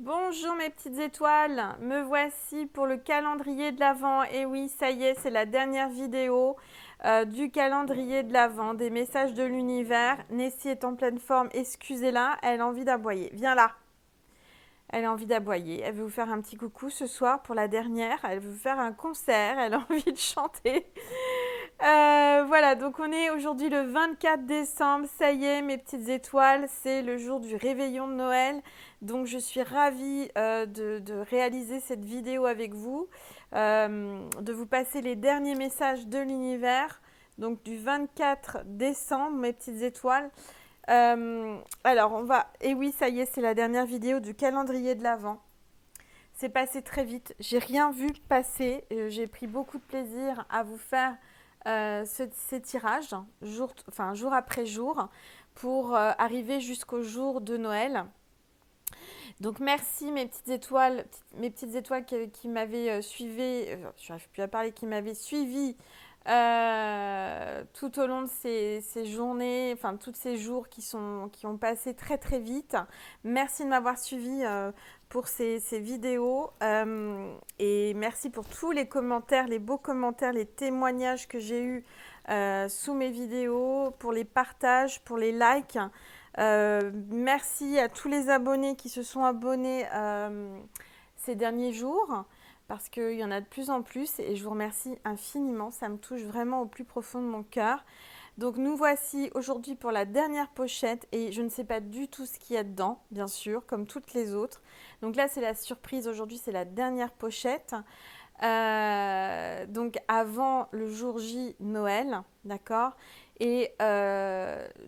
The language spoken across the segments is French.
Bonjour mes petites étoiles, me voici pour le calendrier de l'Avent. Et oui, ça y est, c'est la dernière vidéo du calendrier de l'Avent, des messages de l'univers. Nessie est en pleine forme, excusez-la, elle a envie d'aboyer. Viens là, elle a envie d'aboyer. Elle veut vous faire un petit coucou ce soir pour la dernière. Elle veut vous faire un concert, elle a envie de chanter. Voilà, donc on est aujourd'hui le 24 décembre, ça y est mes petites étoiles, c'est le jour du réveillon de Noël, donc je suis ravie de réaliser cette vidéo avec vous, de vous passer les derniers messages de l'univers, donc du 24 décembre mes petites étoiles. Alors on va, et oui ça y est, c'est la dernière vidéo du calendrier de l'Avent. C'est passé très vite, j'ai rien vu passer, j'ai pris beaucoup de plaisir à vous faire ces tirages, jour après jour, pour arriver jusqu'au jour de Noël. Donc merci mes petites étoiles qui m'avaient suivi, je n'arrive plus à parler, qui m'avaient suivi tout au long de ces journées, enfin tous ces jours qui ont passé très très vite. Merci de m'avoir suivi pour ces vidéos et merci pour tous les commentaires, les beaux commentaires, les témoignages que j'ai eus sous mes vidéos, pour les partages, pour les likes. Merci à tous les abonnés qui se sont abonnés ces derniers jours parce qu'il y en a de plus en plus et je vous remercie infiniment, ça me touche vraiment au plus profond de mon cœur. Donc nous voici aujourd'hui pour la dernière pochette et je ne sais pas du tout ce qu'il y a dedans, bien sûr, comme toutes les autres. Donc là c'est la surprise, aujourd'hui c'est la dernière pochette. Donc avant le jour J Noël, d'accord. Et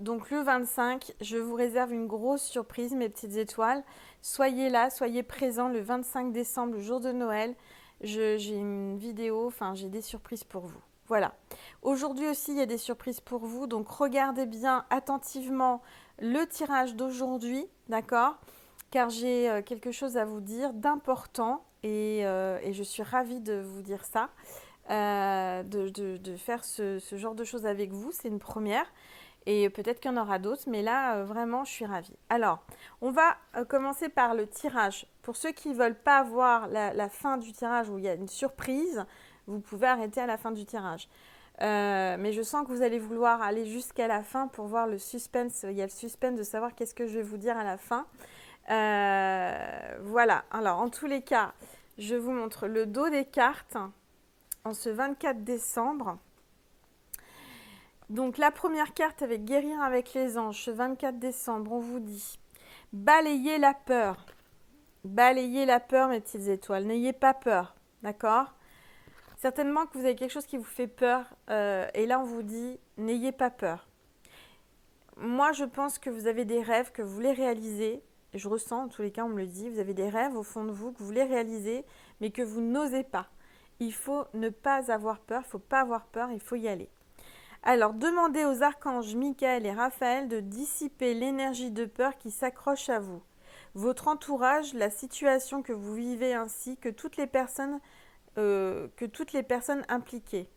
donc le 25, je vous réserve une grosse surprise, mes petites étoiles. Soyez là, soyez présents le 25 décembre, le jour de Noël. J'ai une vidéo, enfin j'ai des surprises pour vous. Voilà. Aujourd'hui aussi, il y a des surprises pour vous. Donc regardez bien attentivement le tirage d'aujourd'hui, d'accord? Car j'ai quelque chose à vous dire d'important et je suis ravie de vous dire ça, de faire ce genre de choses avec vous. C'est une première et peut-être qu'il y en aura d'autres, mais là, vraiment, je suis ravie. Alors, on va commencer par le tirage. Pour ceux qui ne veulent pas voir la fin du tirage où il y a une surprise, vous pouvez arrêter à la fin du tirage. Mais je sens que vous allez vouloir aller jusqu'à la fin pour voir le suspense. Il y a le suspense de savoir qu'est-ce que je vais vous dire à la fin. Voilà, alors en tous les cas, je vous montre le dos des cartes en ce 24 décembre. Donc la première carte avec Guérir avec les anges, ce 24 décembre, on vous dit balayez la peur. Balayez la peur, mes petites étoiles. N'ayez pas peur, d'accord? Certainement que vous avez quelque chose qui vous fait peur et là on vous dit n'ayez pas peur. Moi je pense que vous avez des rêves que vous voulez réaliser. Je ressens, en tous les cas, on me le dit, vous avez des rêves au fond de vous que vous voulez réaliser, mais que vous n'osez pas. Il faut ne pas avoir peur, il ne faut pas avoir peur, il faut y aller. Alors, demandez aux archanges Michael et Raphaël de dissiper l'énergie de peur qui s'accroche à vous. Votre entourage, la situation que vous vivez ainsi que toutes les personnes impliquées.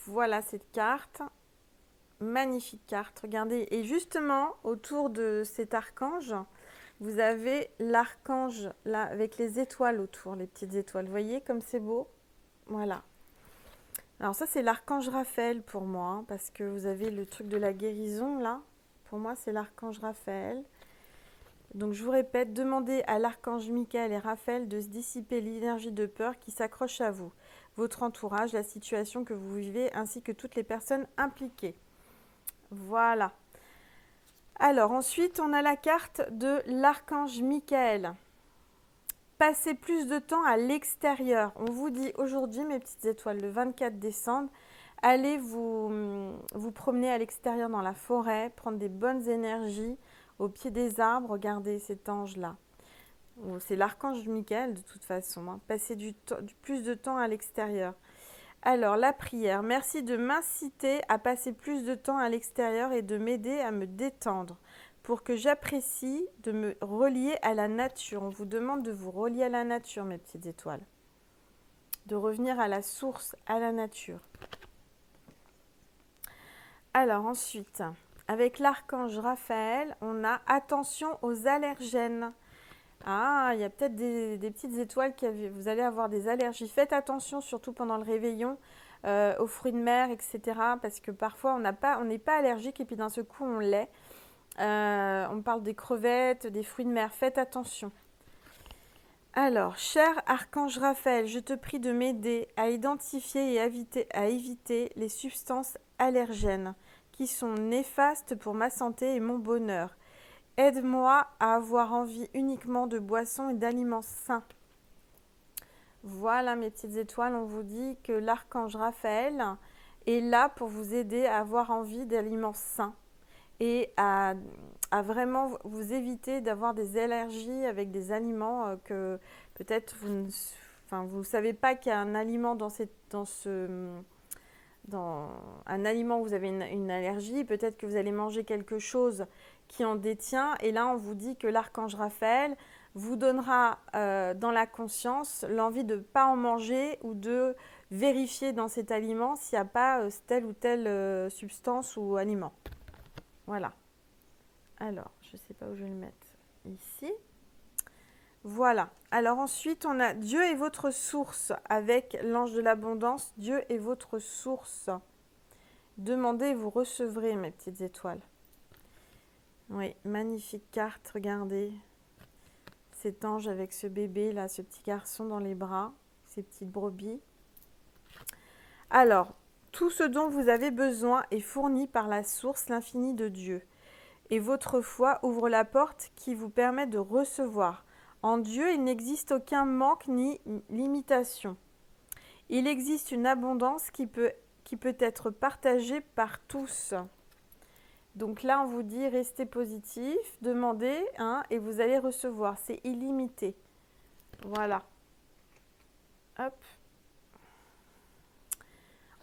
Voilà cette carte. Magnifique carte, regardez. Et justement, autour de cet archange, vous avez l'archange là avec les étoiles autour, les petites étoiles. Vous voyez comme c'est beau? Voilà. Alors ça, c'est l'archange Raphaël pour moi, hein, parce que vous avez le truc de la guérison là. Pour moi, c'est l'archange Raphaël. Donc je vous répète, demandez à l'archange Michael et Raphaël de se dissiper l'énergie de peur qui s'accroche à vous, votre entourage, la situation que vous vivez, ainsi que toutes les personnes impliquées. Voilà. Alors ensuite, on a la carte de l'archange Michael. Passez plus de temps à l'extérieur. On vous dit aujourd'hui, mes petites étoiles, le 24 décembre, allez vous promener à l'extérieur dans la forêt, prendre des bonnes énergies au pied des arbres. Regardez cet ange-là. C'est l'archange Michael de toute façon. Hein. Passez plus de temps à l'extérieur. Alors, la prière. Merci de m'inciter à passer plus de temps à l'extérieur et de m'aider à me détendre pour que j'apprécie de me relier à la nature. On vous demande de vous relier à la nature, mes petites étoiles. De revenir à la source, à la nature. Alors ensuite, avec l'archange Raphaël, on a attention aux allergènes. Ah, il y a peut-être des petites étoiles vous allez avoir des allergies. Faites attention, surtout pendant le réveillon, aux fruits de mer, etc. Parce que parfois, on n'est pas allergique et puis d'un seul coup, on l'est. On parle des crevettes, des fruits de mer. Faites attention. Alors, cher archange Raphaël, je te prie de m'aider à identifier et à éviter les substances allergènes qui sont néfastes pour ma santé et mon bonheur. Aide-moi à avoir envie uniquement de boissons et d'aliments sains. Voilà mes petites étoiles, on vous dit que l'archange Raphaël est là pour vous aider à avoir envie d'aliments sains et à vraiment vous éviter d'avoir des allergies avec des aliments que peut-être vous ne savez pas qu'il y a un aliment dans un aliment où vous avez une allergie, peut-être que vous allez manger quelque chose qui en détient, et là on vous dit que l'archange Raphaël vous donnera dans la conscience l'envie de ne pas en manger ou de vérifier dans cet aliment s'il n'y a pas telle ou telle substance ou aliment. Voilà. Alors, je ne sais pas où je vais le mettre. Ici. Voilà. Alors ensuite, on a Dieu est votre source avec l'ange de l'abondance. Dieu est votre source. Demandez, vous recevrez, mes petites étoiles. Oui, magnifique carte, regardez. Cet ange avec ce bébé, là, ce petit garçon dans les bras, ces petites brebis. Alors, tout ce dont vous avez besoin est fourni par la source, l'infini de Dieu. Et votre foi ouvre la porte qui vous permet de recevoir. En Dieu, il n'existe aucun manque ni limitation. Il existe une abondance qui peut être partagée par tous. Donc là, on vous dit, restez positif, demandez, et vous allez recevoir. C'est illimité. Voilà. Hop.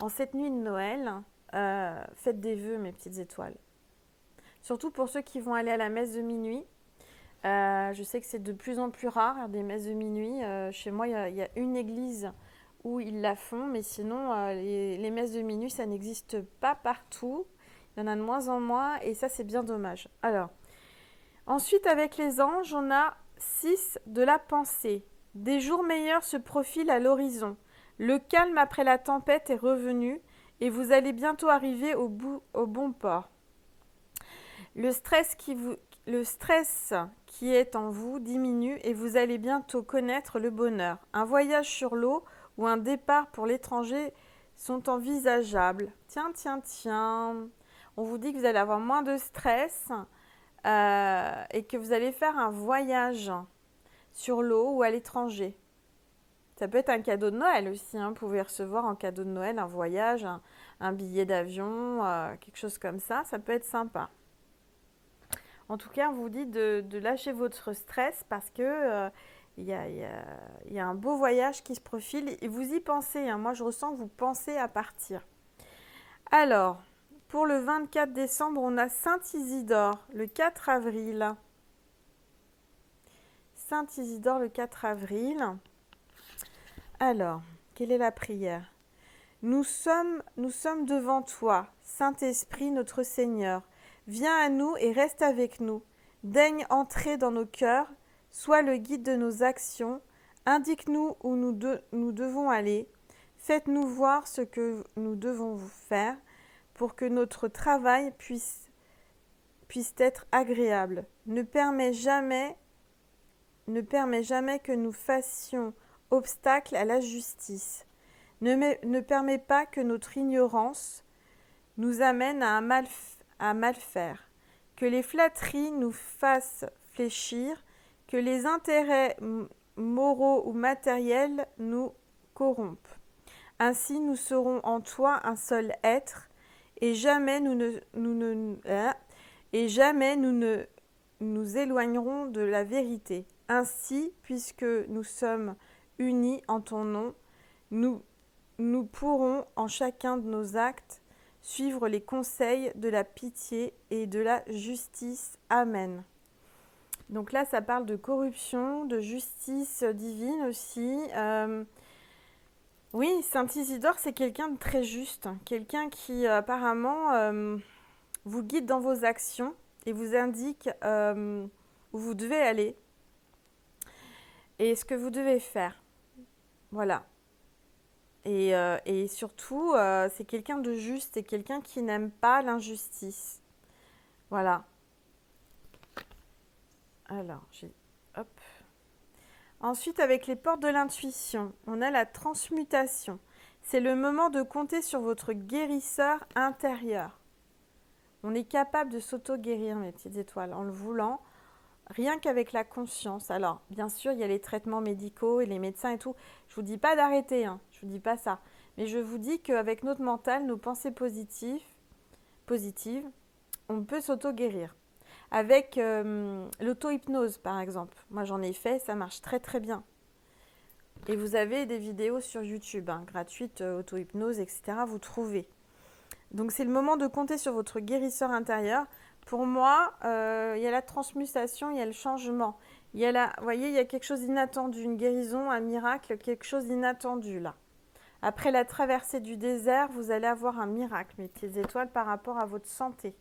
En cette nuit de Noël, faites des vœux, mes petites étoiles. Surtout pour ceux qui vont aller à la messe de minuit. Je sais que c'est de plus en plus rare, des messes de minuit. Chez moi, il y a une église où ils la font, mais sinon, les messes de minuit, ça n'existe pas partout. Il y en a de moins en moins, et ça, c'est bien dommage. Alors, ensuite, avec les anges, on a 6 de la pensée. Des jours meilleurs se profilent à l'horizon. Le calme après la tempête est revenu, et vous allez bientôt arriver au bon port. Le stress qui est en vous diminue et vous allez bientôt connaître le bonheur. Un voyage sur l'eau ou un départ pour l'étranger sont envisageables. Tiens. On vous dit que vous allez avoir moins de stress et que vous allez faire un voyage sur l'eau ou à l'étranger. Ça peut être un cadeau de Noël aussi. Vous pouvez recevoir en cadeau de Noël un voyage, un billet d'avion, quelque chose comme ça. Ça peut être sympa. En tout cas, on vous dit de lâcher votre stress parce que il y a un beau voyage qui se profile et vous y pensez. Moi, je ressens que vous pensez à partir. Alors, pour le 24 décembre, on a Saint Isidore, le 4 avril. Saint Isidore, le 4 avril. Alors, quelle est la prière ? Nous sommes devant toi, Saint-Esprit, notre Seigneur. Viens à nous et reste avec nous. Daigne entrer dans nos cœurs, sois le guide de nos actions. Indique-nous où nous devons aller. Faites-nous voir ce que nous devons faire pour que notre travail puisse être agréable. Ne permets jamais que nous fassions obstacle à la justice. Ne permets pas que notre ignorance nous amène à mal faire, que les flatteries nous fassent fléchir, que les intérêts moraux ou matériels nous corrompent. Ainsi, nous serons en toi un seul être, et jamais nous nous éloignerons de la vérité. Ainsi, puisque nous sommes unis en ton nom, nous pourrons en chacun de nos actes suivre les conseils de la pitié et de la justice. Amen. Donc là, ça parle de corruption, de justice divine aussi. Oui, Saint Isidore, c'est quelqu'un de très juste, quelqu'un qui apparemment vous guide dans vos actions et vous indique où vous devez aller et ce que vous devez faire. Voilà. Et surtout, c'est quelqu'un de juste, c'est quelqu'un qui n'aime pas l'injustice. Voilà. Alors, hop. Ensuite, avec les portes de l'intuition, on a la transmutation. C'est le moment de compter sur votre guérisseur intérieur. On est capable de s'auto-guérir, mes petites étoiles, en le voulant, rien qu'avec la conscience. Alors, bien sûr, il y a les traitements médicaux et les médecins et tout. Je ne vous dis pas d'arrêter, hein. Je ne vous dis pas ça. Mais je vous dis qu'avec notre mental, nos pensées positives, on peut s'auto-guérir. Avec l'auto-hypnose, par exemple. Moi, j'en ai fait, ça marche très très bien. Et vous avez des vidéos sur YouTube, hein, gratuites, auto-hypnose, etc. Vous trouvez. Donc, c'est le moment de compter sur votre guérisseur intérieur. Pour moi, il y a la transmutation, il y a le changement. Il y a vous voyez, il y a quelque chose d'inattendu, une guérison, un miracle, quelque chose d'inattendu là. Après la traversée du désert, vous allez avoir un miracle, mes petites étoiles, par rapport à votre santé.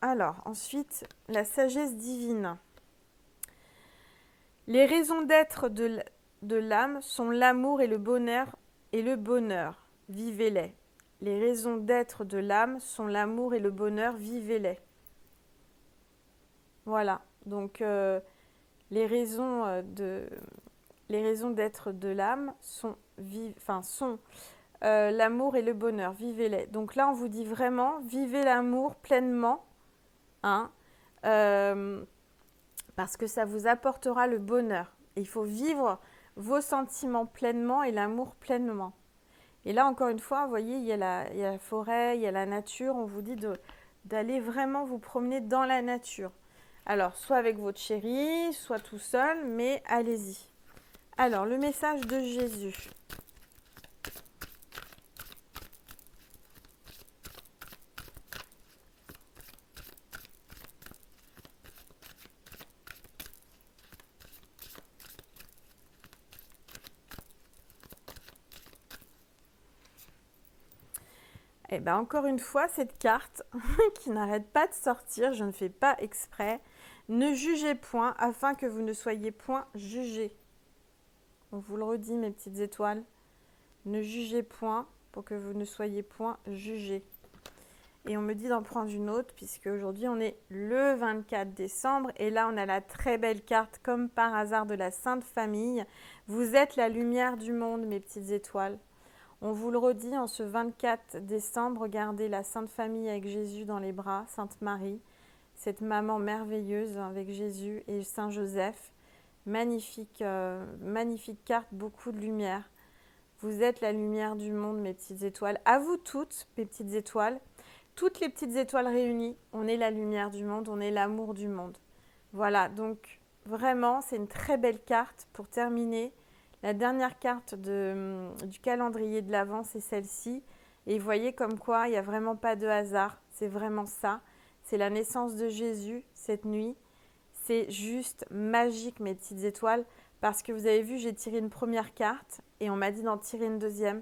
Alors, ensuite, la sagesse divine. Les raisons d'être de l'âme sont l'amour et le bonheur Vivez-les. Les raisons d'être de l'âme sont l'amour et le bonheur. Vivez-les. Voilà. Donc, les raisons d'être de l'âme sont l'amour et le bonheur. Vivez-les. Donc là, on vous dit vraiment, vivez l'amour pleinement. Hein, parce que ça vous apportera le bonheur. Il faut vivre vos sentiments pleinement et l'amour pleinement. Et là, encore une fois, vous voyez, il y a la forêt, il y a la nature. On vous dit d'aller vraiment vous promener dans la nature. Alors, soit avec votre chéri, soit tout seul, mais allez-y. Alors, le message de Jésus. Et bien encore une fois, cette carte qui n'arrête pas de sortir, je ne fais pas exprès. Ne jugez point afin que vous ne soyez point jugés. On vous le redit, mes petites étoiles. Ne jugez point pour que vous ne soyez point jugés. Et on me dit d'en prendre une autre puisque aujourd'hui on est le 24 décembre et là on a la très belle carte comme par hasard de la Sainte Famille. Vous êtes la lumière du monde, mes petites étoiles. On vous le redit en ce 24 décembre, regardez la Sainte Famille avec Jésus dans les bras, Sainte Marie, cette maman merveilleuse avec Jésus et Saint Joseph. Magnifique, magnifique carte, beaucoup de lumière. Vous êtes la lumière du monde, mes petites étoiles. À vous toutes, mes petites étoiles. Toutes les petites étoiles réunies, on est la lumière du monde, on est l'amour du monde. Voilà, donc vraiment, c'est une très belle carte pour terminer. La dernière carte du calendrier de l'Avent, c'est celle-ci. Et vous voyez comme quoi, il n'y a vraiment pas de hasard. C'est vraiment ça. C'est la naissance de Jésus cette nuit. C'est juste magique, mes petites étoiles. Parce que vous avez vu, j'ai tiré une première carte et on m'a dit d'en tirer une deuxième.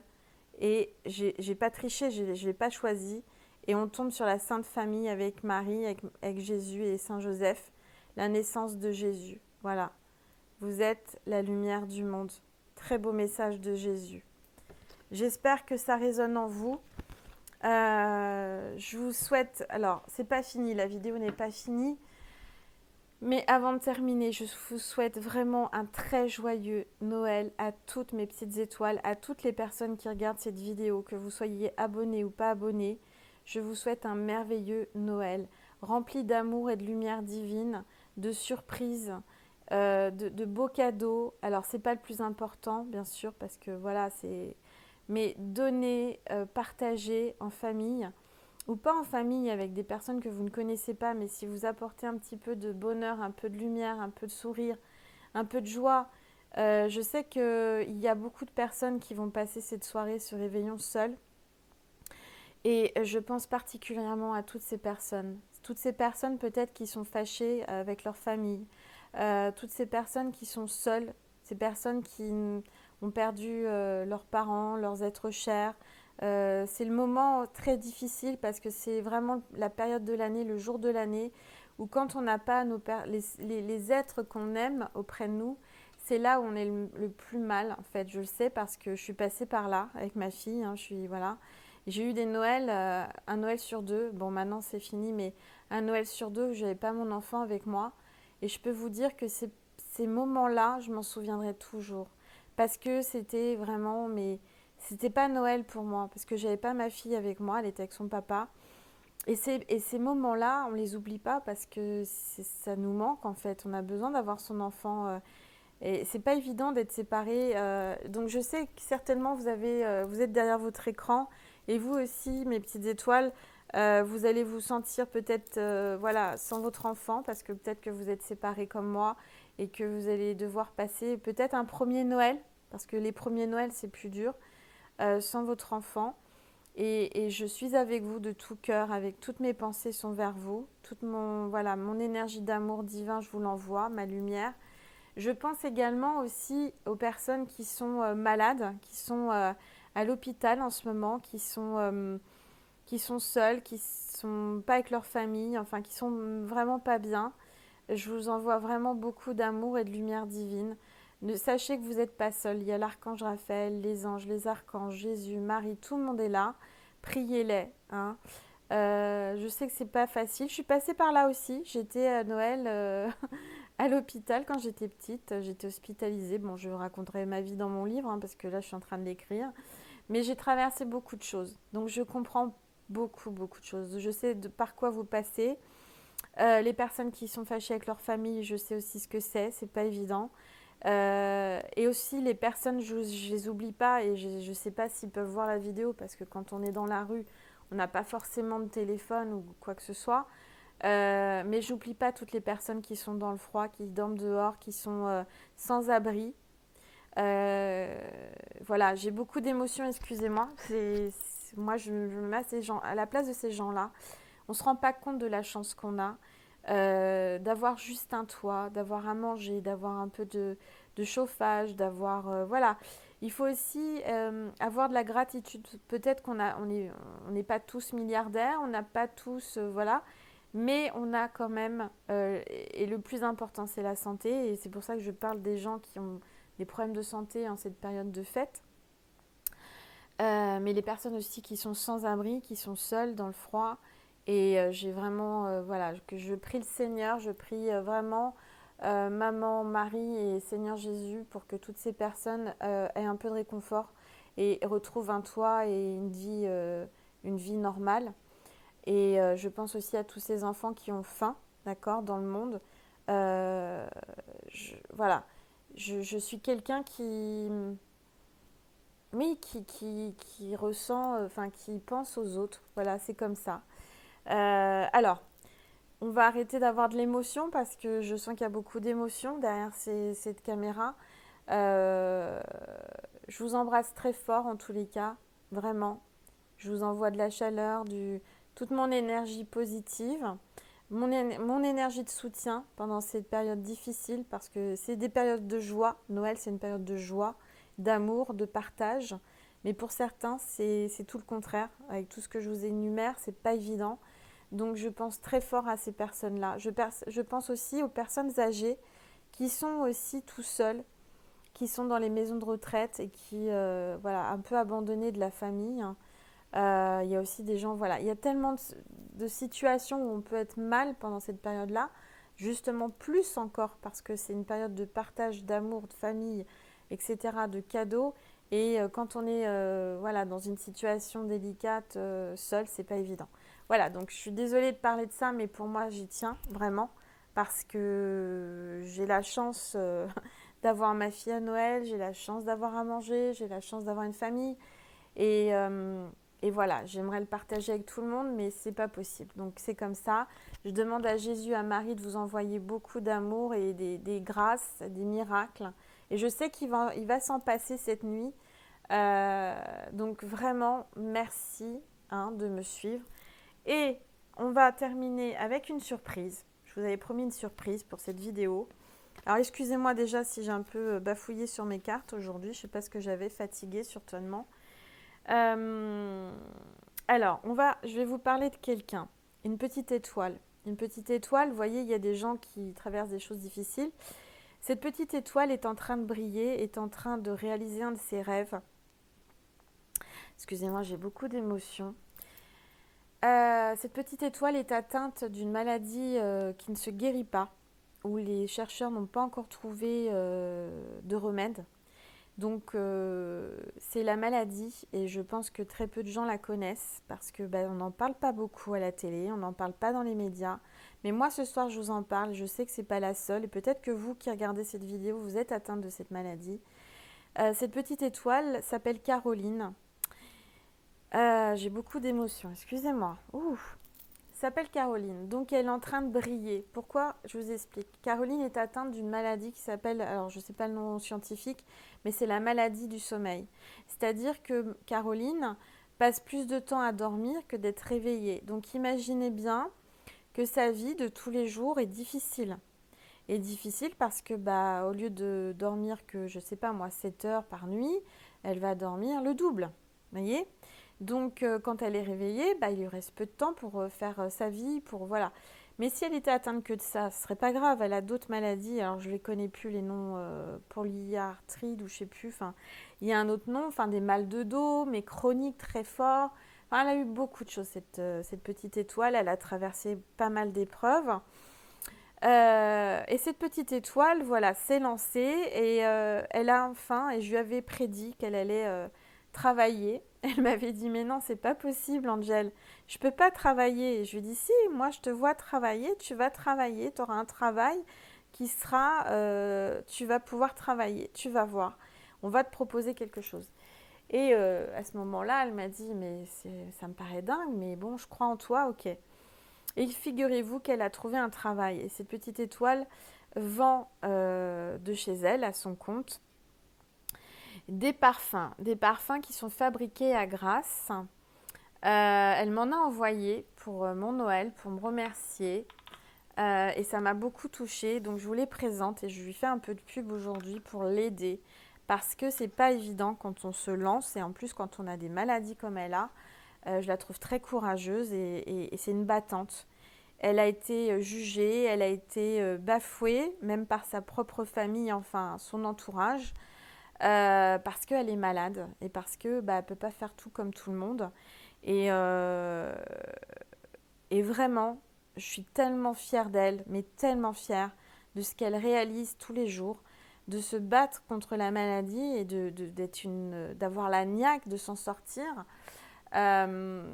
Et j'ai pas triché, je ne l'ai pas choisi. Et on tombe sur la Sainte Famille avec Marie, avec Jésus et Saint Joseph. La naissance de Jésus. Voilà. Vous êtes la lumière du monde. Très beau message de Jésus. J'espère que ça résonne en vous. Je vous souhaite... Alors, c'est pas fini, la vidéo n'est pas finie. Mais avant de terminer, je vous souhaite vraiment un très joyeux Noël à toutes mes petites étoiles, à toutes les personnes qui regardent cette vidéo, que vous soyez abonnés ou pas abonnés. Je vous souhaite un merveilleux Noël, rempli d'amour et de lumière divine, de surprises, de beaux cadeaux. Alors, c'est pas le plus important, bien sûr, parce que voilà, c'est... Mais donner, partager en famille, ou pas en famille avec des personnes que vous ne connaissez pas, mais si vous apportez un petit peu de bonheur, un peu de lumière, un peu de sourire, un peu de joie. Je sais qu'il y a beaucoup de personnes qui vont passer cette soirée, ce réveillon seul. Et je pense particulièrement à toutes ces personnes. Toutes ces personnes peut-être qui sont fâchées avec leur famille. Toutes ces personnes qui sont seules. Ces personnes qui ont perdu leurs parents, leurs êtres chers. C'est le moment très difficile parce que c'est vraiment la période de l'année, le jour de l'année, où quand on n'a pas les êtres qu'on aime auprès de nous, c'est là où on est le plus mal, en fait. Je le sais parce que je suis passée par là avec ma fille. Hein, voilà. J'ai eu des Noëls, un Noël sur deux. Bon, maintenant c'est fini, mais un Noël sur deux où je n'avais pas mon enfant avec moi. Et je peux vous dire que ces moments-là, je m'en souviendrai toujours. Parce que c'était vraiment, mais c'était pas Noël pour moi. Parce que j'avais pas ma fille avec moi, elle était avec son papa. Et ces moments-là, on les oublie pas parce que ça nous manque en fait. On a besoin d'avoir son enfant. Et c'est pas évident d'être séparés. Donc je sais que certainement vous êtes derrière votre écran et vous aussi, mes petites étoiles, vous allez vous sentir peut-être voilà, sans votre enfant parce que peut-être que vous êtes séparés comme moi et que vous allez devoir passer peut-être un premier Noël parce que les premiers Noëls c'est plus dur sans votre enfant. Et je suis avec vous de tout cœur, avec toutes mes pensées sont vers vous, voilà, mon énergie d'amour divin, je vous l'envoie, ma lumière. Je pense également aussi aux personnes qui sont malades, qui sont à l'hôpital en ce moment, qui sont seules, qui sont pas avec leur famille, enfin qui sont vraiment pas bien. Je vous envoie vraiment beaucoup d'amour et de lumière divine. Sachez que vous n'êtes pas seul. Il y a l'archange Raphaël, les anges, les archanges, Jésus, Marie, tout le monde est là. Priez-les. Hein. Je sais que c'est pas facile. Je suis passée par là aussi. J'étais à Noël à l'hôpital quand j'étais petite. J'étais hospitalisée. Bon, je raconterai ma vie dans mon livre hein, parce que là, je suis en train de l'écrire. Mais j'ai traversé beaucoup de choses. Donc, je comprends beaucoup, beaucoup de choses. Je sais par quoi vous passez. Les personnes qui sont fâchées avec leur famille, je sais aussi ce que c'est pas évident. Et aussi les personnes, je les oublie pas et je ne sais pas s'ils peuvent voir la vidéo parce que quand on est dans la rue, on n'a pas forcément de téléphone ou quoi que ce soit. Mais j'oublie pas toutes les personnes qui sont dans le froid, qui dorment dehors, qui sont sans abri. Euh, voilà, j'ai beaucoup d'émotions, excusez-moi. Moi, je me mets à la place de ces gens-là. On ne se rend pas compte de la chance qu'on a d'avoir juste un toit, d'avoir à manger, d'avoir un peu de chauffage, d'avoir... voilà. Il faut aussi avoir de la gratitude. Peut-être on n'est pas tous milliardaires, on n'a pas tous... voilà. Mais on a quand même... et le plus important, c'est la santé. Et c'est pour ça que je parle des gens qui ont des problèmes de santé en cette période de fête. Mais les personnes aussi qui sont sans abri, qui sont seules dans le froid. Et j'ai vraiment, voilà, que je prie le Seigneur, je prie vraiment Maman, Marie et Seigneur Jésus pour que toutes ces personnes aient un peu de réconfort et retrouvent un toit et une vie normale. Et je pense aussi à tous ces enfants qui ont faim, d'accord, dans le monde. Euh, voilà, je suis quelqu'un qui, oui, qui ressent, enfin, qui pense aux autres. Voilà, c'est comme ça. Alors, on va arrêter d'avoir de l'émotion parce que je sens qu'il y a beaucoup d'émotions derrière cette caméra. Euh, je vous embrasse très fort en tous les cas, vraiment. Je vous envoie de la chaleur, toute mon énergie positive, mon énergie de soutien pendant cette période difficile parce que c'est des périodes de joie. Noël, c'est une période de joie, d'amour, de partage. Mais pour certains, c'est tout le contraire. Avec tout ce que je vous énumère, c'est pas évident. Donc je pense très fort à ces personnes-là. Je pense aussi aux personnes âgées qui sont aussi tout seuls, qui sont dans les maisons de retraite et qui, voilà, un peu abandonnés de la famille. Il y a aussi des gens, voilà, il y a tellement de situations où on peut être mal pendant cette période-là, justement plus encore parce que c'est une période de partage, d'amour, de famille, etc., de cadeaux. Et quand on est voilà, dans une situation délicate, seul, c'est pas évident. Voilà, donc je suis désolée de parler de ça, mais pour moi, j'y tiens vraiment parce que j'ai la chance d'avoir ma fille à Noël, j'ai la chance d'avoir à manger, j'ai la chance d'avoir une famille. Et, euh, et voilà, j'aimerais le partager avec tout le monde, mais c'est pas possible. Donc c'est comme ça. Je demande à Jésus, à Marie de vous envoyer beaucoup d'amour et des grâces, des miracles. Et je sais il va s'en passer cette nuit. Donc vraiment, merci hein, de me suivre. Et on va terminer avec une surprise. Je vous avais promis une surprise pour cette vidéo. Alors excusez-moi déjà si j'ai un peu bafouillé sur mes cartes aujourd'hui. Je ne sais pas ce que j'avais, fatiguée certainement. Euh, alors, je vais vous parler de quelqu'un, une petite étoile. Une petite étoile, vous voyez, il y a des gens qui traversent des choses difficiles. Cette petite étoile est en train de briller, est en train de réaliser un de ses rêves. Excusez-moi, j'ai beaucoup d'émotions. Cette petite étoile est atteinte d'une maladie qui ne se guérit pas, où les chercheurs n'ont pas encore trouvé de remède. Donc c'est la maladie et je pense que très peu de gens la connaissent parce que on n'en parle pas beaucoup à la télé, on n'en parle pas dans les médias. Mais moi ce soir je vous en parle, je sais que c'est pas la seule et peut-être que vous qui regardez cette vidéo vous êtes atteinte de cette maladie. Cette petite étoile s'appelle Caroline. J'ai beaucoup d'émotions, excusez-moi. Ouh. S'appelle Caroline, donc elle est en train de briller. Pourquoi? Je vous explique. Caroline est atteinte d'une maladie qui s'appelle, alors je ne sais pas le nom scientifique, mais c'est la maladie du sommeil. C'est-à-dire que Caroline passe plus de temps à dormir que d'être réveillée. Donc imaginez bien que sa vie de tous les jours est difficile. Et difficile parce que au lieu de dormir que, je ne sais pas moi, 7 heures par nuit, elle va dormir le double. Vous voyez? Donc, quand elle est réveillée, il lui reste peu de temps pour faire sa vie, pour voilà. Mais si elle était atteinte que de ça, ce serait pas grave. Elle a d'autres maladies. Alors, je les connais plus les noms polyarthrite ou je sais plus. Enfin, il y a un autre nom. Enfin, des mal de dos, mais chroniques très forts. Enfin, elle a eu beaucoup de choses cette petite étoile. Elle a traversé pas mal d'épreuves. Et cette petite étoile, voilà, s'est lancée et elle a enfin, et je lui avais prédit qu'elle allait travailler. Elle m'avait dit, mais non, c'est pas possible, Angel, je peux pas travailler. Et je lui ai dit, si, moi je te vois travailler, tu vas travailler, tu auras un travail qui sera, tu vas pouvoir travailler, tu vas voir, on va te proposer quelque chose. Et à ce moment-là, elle m'a dit, mais ça me paraît dingue, mais bon, je crois en toi, ok. Et figurez-vous qu'elle a trouvé un travail. Et cette petite étoile vend de chez elle, à son compte, des parfums. Des parfums qui sont fabriqués à Grasse. Elle m'en a envoyé pour mon Noël, pour me remercier. Et ça m'a beaucoup touchée. Donc je vous les présente et je lui fais un peu de pub aujourd'hui pour l'aider. Parce que c'est pas évident quand on se lance. Et en plus, quand on a des maladies comme elle a, je la trouve très courageuse et c'est une battante. Elle a été jugée, elle a été bafouée, même par sa propre famille, enfin son entourage, parce qu'elle est malade et parce que elle ne peut pas faire tout comme tout le monde. Et, euh, et vraiment, je suis tellement fière d'elle, mais tellement fière de ce qu'elle réalise tous les jours, de se battre contre la maladie et d'avoir la niaque de s'en sortir. Euh,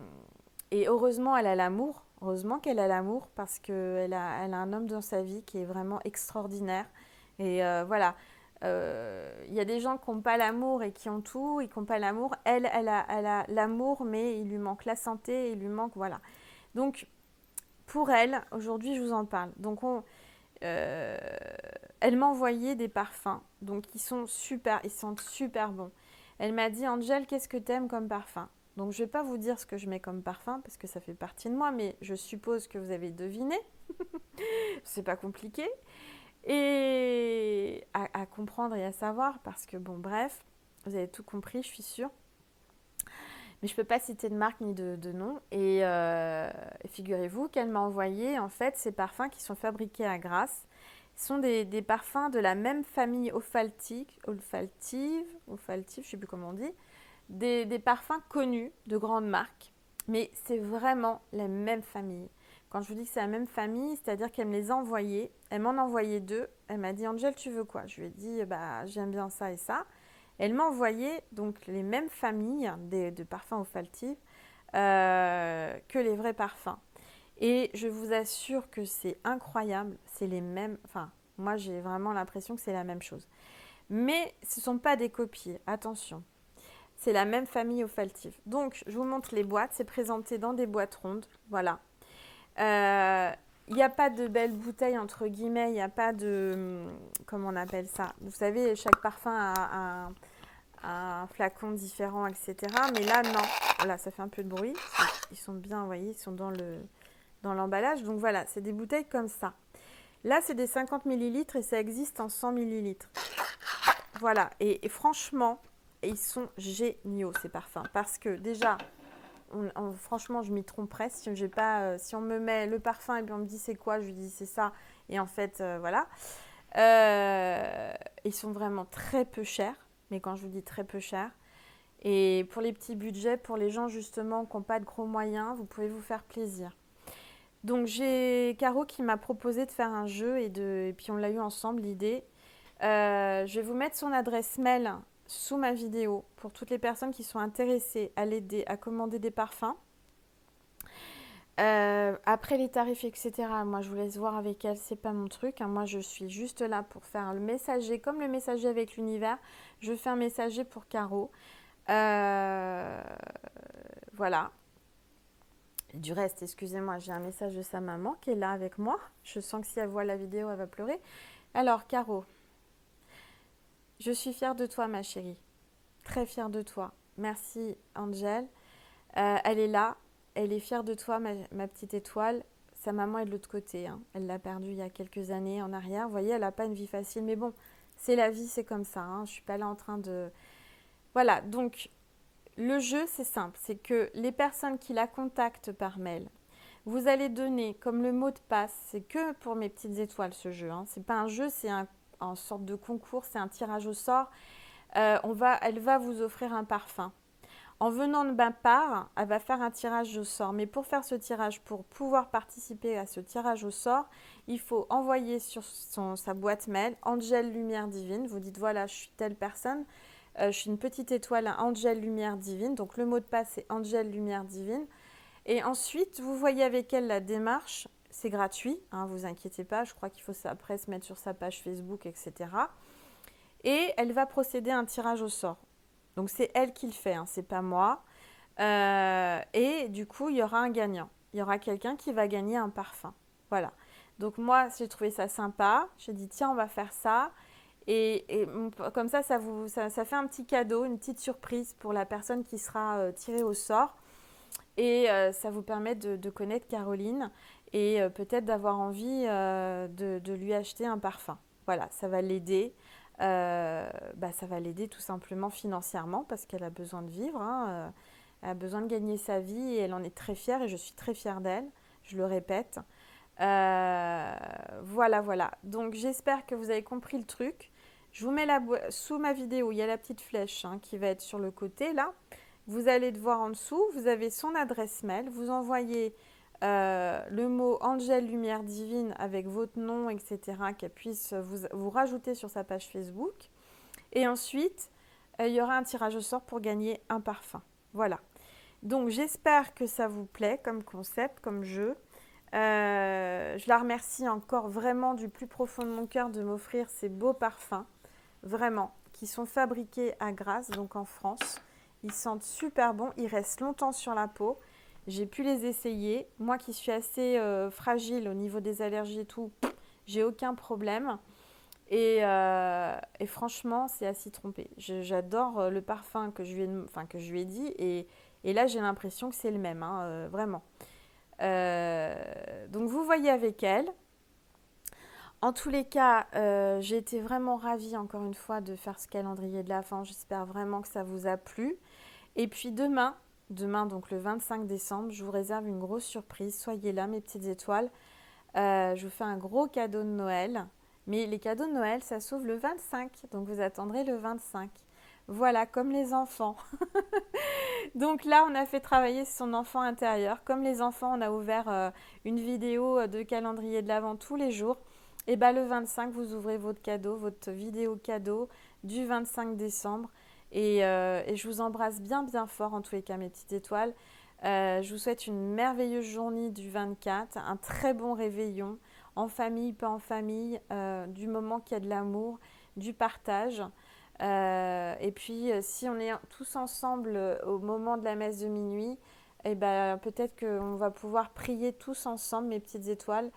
et heureusement, elle a l'amour. Heureusement qu'elle a l'amour parce qu'elle a un homme dans sa vie qui est vraiment extraordinaire. Et voilà, il y a des gens qui n'ont pas l'amour et qui ont tout et qui n'ont pas l'amour. Elle a l'amour, mais il lui manque la santé, il lui manque, voilà. Donc, pour elle, aujourd'hui, je vous en parle. Donc, euh, elle m'a envoyé des parfums. Donc, ils sont super, ils sentent super bons. Elle m'a dit, Angel, qu'est-ce que t'aimes comme parfum? Donc, je ne vais pas vous dire ce que je mets comme parfum parce que ça fait partie de moi, mais je suppose que vous avez deviné. C'est pas compliqué. Et à comprendre et à savoir parce que, bon, bref, vous avez tout compris, je suis sûre. Mais je ne peux pas citer de marque ni de nom. Et figurez-vous qu'elle m'a envoyé, en fait, ces parfums qui sont fabriqués à Grasse. Ce sont des parfums de la même famille olfactive, je ne sais plus comment on dit, des parfums connus de grandes marques, mais c'est vraiment la même famille. Quand je vous dis que c'est la même famille, c'est-à-dire qu'elle me les a envoyés, elle m'en a envoyé deux, elle m'a dit Angel, tu veux quoi? Je lui ai dit j'aime bien ça et ça. Elle m'a envoyé donc les mêmes familles de parfums olfactifs que les vrais parfums. Et je vous assure que c'est incroyable, c'est les mêmes, enfin moi j'ai vraiment l'impression que c'est la même chose. Mais ce ne sont pas des copies, attention. C'est la même famille olfactive. Donc, je vous montre les boîtes. C'est présenté dans des boîtes rondes. Voilà. Il n'y a pas de belles bouteilles, entre guillemets. Il n'y a pas de... Comment on appelle ça? Vous savez, chaque parfum a un flacon différent, etc. Mais là, non. Voilà, ça fait un peu de bruit. Ils sont bien, vous voyez, ils sont dans l'emballage. Donc voilà, c'est des bouteilles comme ça. Là, c'est des 50 ml et ça existe en 100 ml. Voilà. Et franchement... et ils sont géniaux ces parfums. Parce que déjà, franchement, je m'y tromperais si j'ai pas, si on me met le parfum et puis on me dit c'est quoi, je lui dis c'est ça. Et en fait, voilà. Ils sont vraiment très peu chers. Mais quand je vous dis très peu chers, et pour les petits budgets, pour les gens justement qui n'ont pas de gros moyens, vous pouvez vous faire plaisir. Donc j'ai Caro qui m'a proposé de faire un jeu et puis on l'a eu ensemble l'idée. Je vais vous mettre son adresse mail sous ma vidéo pour toutes les personnes qui sont intéressées à l'aider à commander des parfums. Après les tarifs, etc., moi je vous laisse voir avec elle, c'est pas mon truc, hein. Moi je suis juste là pour faire le messager, comme le messager avec l'univers, je fais un messager pour Caro. Voilà. Et du reste, excusez-moi, j'ai un message de sa maman qui est là avec moi. Je sens que si elle voit la vidéo, elle va pleurer. Alors, Caro, je suis fière de toi, ma chérie. Très fière de toi. Merci, Angel. Elle est là. Elle est fière de toi, ma petite étoile. Sa maman est de l'autre côté, hein. Elle l'a perdue il y a quelques années en arrière. Vous voyez, elle n'a pas une vie facile. Mais bon, c'est la vie, c'est comme ça, hein. Je ne suis pas là en train de... Voilà, donc le jeu, c'est simple. C'est que les personnes qui la contactent par mail, vous allez donner comme le mot de passe, c'est que pour mes petites étoiles ce jeu, hein. C'est pas un jeu, c'est en sorte de concours, c'est un tirage au sort. Elle va vous offrir un parfum. En venant de ma part, elle va faire un tirage au sort. Mais pour faire ce tirage, pour pouvoir participer à ce tirage au sort, il faut envoyer sur sa boîte mail Angel Lumière Divine. Vous dites voilà, je suis telle personne, je suis une petite étoile à Angel Lumière Divine. Donc le mot de passe c'est Angel Lumière Divine. Et ensuite, vous voyez avec elle la démarche. C'est gratuit, hein, vous inquiétez pas. Je crois qu'il faut après se mettre sur sa page Facebook, etc. Et elle va procéder à un tirage au sort. Donc c'est elle qui le fait, hein, c'est pas moi. Et du coup, il y aura un gagnant. Il y aura quelqu'un qui va gagner un parfum. Voilà. Donc moi, j'ai trouvé ça sympa. J'ai dit tiens, on va faire ça. Et comme ça, ça fait un petit cadeau, une petite surprise pour la personne qui sera tirée au sort. Et ça vous permet de connaître Caroline et peut-être d'avoir envie de lui acheter un parfum. Voilà, ça va l'aider. Ça va l'aider tout simplement financièrement parce qu'elle a besoin de vivre, hein. Elle a besoin de gagner sa vie et elle en est très fière et je suis très fière d'elle, je le répète. Voilà, voilà. Donc j'espère que vous avez compris le truc. Je vous mets sous ma vidéo, il y a la petite flèche, hein, qui va être sur le côté là. Vous allez le voir en dessous, vous avez son adresse mail, vous envoyez le mot Angel Lumière Divine avec votre nom, etc., qu'elle puisse vous rajouter sur sa page Facebook. Et ensuite, il y aura un tirage au sort pour gagner un parfum. Voilà. Donc j'espère que ça vous plaît comme concept, comme jeu. Je la remercie encore vraiment du plus profond de mon cœur de m'offrir ces beaux parfums, vraiment, qui sont fabriqués à Grasse, donc en France. Ils sentent super bon, ils restent longtemps sur la peau. J'ai pu les essayer. Moi qui suis assez fragile au niveau des allergies et tout, j'ai aucun problème. Et franchement, c'est à s'y tromper. J'adore le parfum que que je lui ai dit. Et là, j'ai l'impression que c'est le même, hein, vraiment. Donc, vous voyez avec elle. En tous les cas, j'ai été vraiment ravie, encore une fois, de faire ce calendrier de l'Avent. J'espère vraiment que ça vous a plu. Et puis demain, donc le 25 décembre, je vous réserve une grosse surprise. Soyez là, mes petites étoiles. Je vous fais un gros cadeau de Noël. Mais les cadeaux de Noël, ça s'ouvre le 25. Donc vous attendrez le 25. Voilà, comme les enfants. Donc là, on a fait travailler son enfant intérieur. Comme les enfants, on a ouvert une vidéo de calendrier de l'Avent tous les jours. Et bien le 25, vous ouvrez votre cadeau, votre vidéo cadeau du 25 décembre. Et je vous embrasse bien bien fort en tous les cas mes petites étoiles. Je vous souhaite une merveilleuse journée du 24, un très bon réveillon, en famille, pas en famille, du moment qu'il y a de l'amour, du partage. Et puis si on est tous ensemble au moment de la messe de minuit, et ben, peut-être qu'on va pouvoir prier tous ensemble, mes petites étoiles,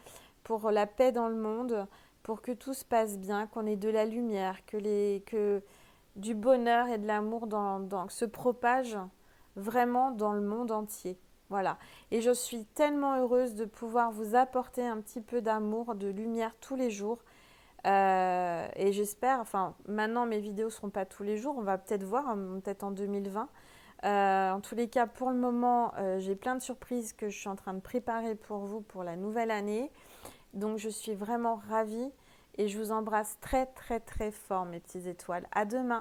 pour la paix dans le monde, pour que tout se passe bien, qu'on ait de la lumière, que du bonheur et de l'amour se propage vraiment dans le monde entier. Voilà. Et je suis tellement heureuse de pouvoir vous apporter un petit peu d'amour, de lumière tous les jours. Et j'espère, enfin, maintenant mes vidéos ne seront pas tous les jours, on va peut-être voir, peut-être en 2020. En tous les cas, pour le moment, j'ai plein de surprises que je suis en train de préparer pour vous pour la nouvelle année. Donc, je suis vraiment ravie et je vous embrasse très, très, très fort, mes petites étoiles. À demain!